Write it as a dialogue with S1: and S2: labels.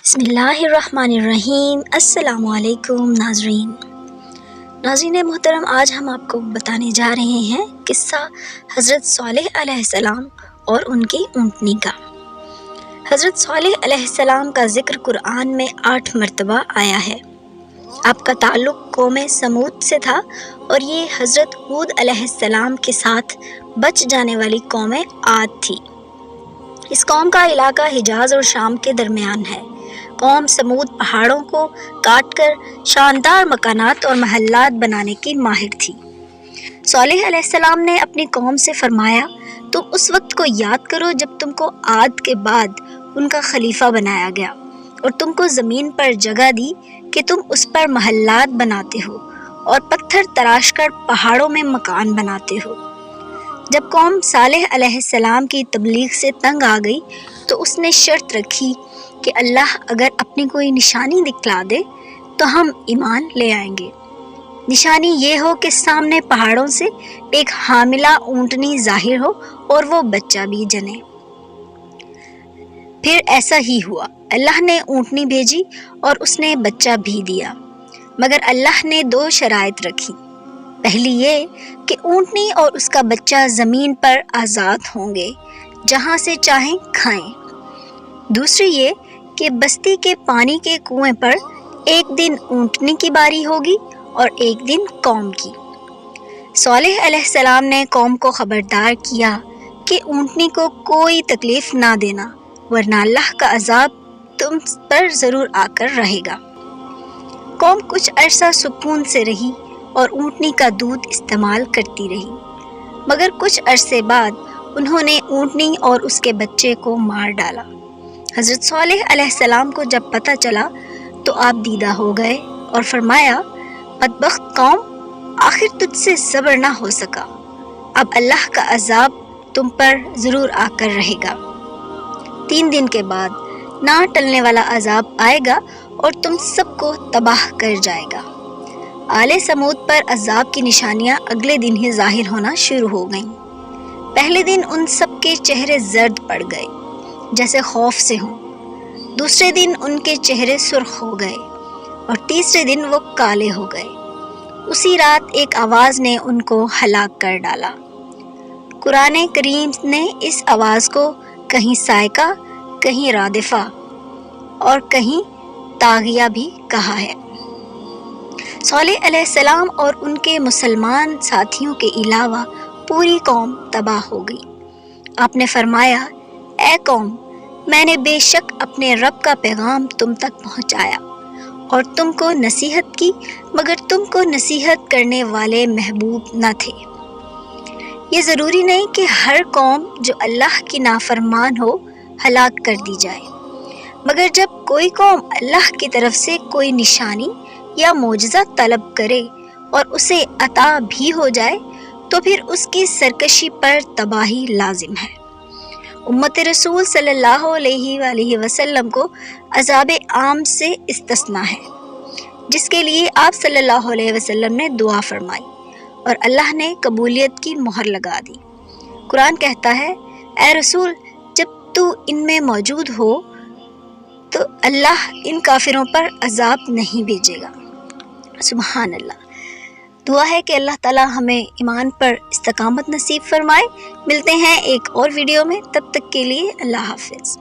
S1: بسم اللہ الرحمن الرحیم۔ السلام علیکم ناظرین محترم، آج ہم آپ کو بتانے جا رہے ہیں قصہ حضرت صالح علیہ السلام اور ان کی اونٹنی کا۔ حضرت صالح علیہ السلام کا ذکر قرآن میں 8 مرتبہ آیا ہے۔ آپ کا تعلق قوم سمود سے تھا اور یہ حضرت ہود علیہ السلام کے ساتھ بچ جانے والی قوم عاد تھی۔ اس قوم کا علاقہ حجاز اور شام کے درمیان ہے۔ قوم سمود پہاڑوں کو کاٹ کر شاندار مکانات اور محلات بنانے کی ماہر تھی۔ صالح علیہ السلام نے اپنی قوم سے فرمایا، تم اس وقت کو یاد کرو جب تم کو عاد کے بعد ان کا خلیفہ بنایا گیا اور تم کو زمین پر جگہ دی کہ تم اس پر محلات بناتے ہو اور پتھر تراش کر پہاڑوں میں مکان بناتے ہو۔ جب قوم صالح علیہ السلام کی تبلیغ سے تنگ آ گئی تو اس نے شرط رکھی کہ اللہ اگر اپنی کوئی نشانی دکھلا دے تو ہم ایمان لے آئیں گے۔ نشانی یہ ہو کہ سامنے پہاڑوں سے ایک حاملہ اونٹنی ظاہر ہو اور وہ بچہ بھی جنے۔ پھر ایسا ہی ہوا، اللہ نے اونٹنی بھیجی اور اس نے بچہ بھی دیا، مگر اللہ نے 2 شرائط رکھی۔ پہلی یہ کہ اونٹنی اور اس کا بچہ زمین پر آزاد ہوں گے، جہاں سے چاہیں کھائیں۔ دوسری یہ کہ بستی کے پانی کے کنویں پر ایک دن اونٹنی کی باری ہوگی اور ایک دن قوم کی۔ صالح علیہ السلام نے قوم کو خبردار کیا کہ اونٹنی کو کوئی تکلیف نہ دینا، ورنہ اللہ کا عذاب تم پر ضرور آ کر رہے گا۔ قوم کچھ عرصہ سکون سے رہی اور اونٹنی کا دودھ استعمال کرتی رہی، مگر کچھ عرصے بعد انہوں نے اونٹنی اور اس کے بچے کو مار ڈالا۔ حضرت صالح علیہ السلام کو جب پتہ چلا تو آپ دیدہ ہو گئے اور فرمایا، بدبخت قوم، آخر تجھ سے صبر نہ ہو سکا، اب اللہ کا عذاب تم پر ضرور آ کر رہے گا۔ 3 دن کے بعد نہ ٹلنے والا عذاب آئے گا اور تم سب کو تباہ کر جائے گا۔ آل سمود پر عذاب کی نشانیاں اگلے دن ہی ظاہر ہونا شروع ہو گئیں۔ پہلے دن ان سب کے چہرے زرد پڑ گئے جیسے خوف سے ہوں، دوسرے دن ان کے چہرے سرخ ہو گئے اور تیسرے دن وہ کالے ہو گئے۔ اسی رات ایک آواز نے ان کو ہلاک کر ڈالا۔ قرآن کریم نے اس آواز کو کہیں صاعقہ، کہیں رادفہ اور کہیں طاغیہ بھی کہا ہے۔ صالح علیہ السلام اور ان کے مسلمان ساتھیوں کے علاوہ پوری قوم تباہ ہو گئی۔ آپ نے فرمایا، اے قوم، میں نے بے شک اپنے رب کا پیغام تم تک پہنچایا اور تم کو نصیحت کی، مگر تم کو نصیحت کرنے والے محبوب نہ تھے۔ یہ ضروری نہیں کہ ہر قوم جو اللہ کی نافرمان ہو ہلاک کر دی جائے، مگر جب کوئی قوم اللہ کی طرف سے کوئی نشانی یا معجزہ طلب کرے اور اسے عطا بھی ہو جائے تو پھر اس کی سرکشی پر تباہی لازم ہے۔ امت رسول صلی اللہ علیہ وآلہ وسلم کو عذاب عام سے استثناء ہے، جس کے لیے آپ صلی اللہ علیہ وسلم نے دعا فرمائی اور اللہ نے قبولیت کی مہر لگا دی۔ قرآن کہتا ہے، اے رسول، جب تو ان میں موجود ہو تو اللہ ان کافروں پر عذاب نہیں بھیجے گا۔ سبحان اللہ۔ دعا ہے کہ اللہ تعالی ہمیں ایمان پر استقامت نصیب فرمائے۔ ملتے ہیں ایک اور ویڈیو میں، تب تک کے لیے اللہ حافظ۔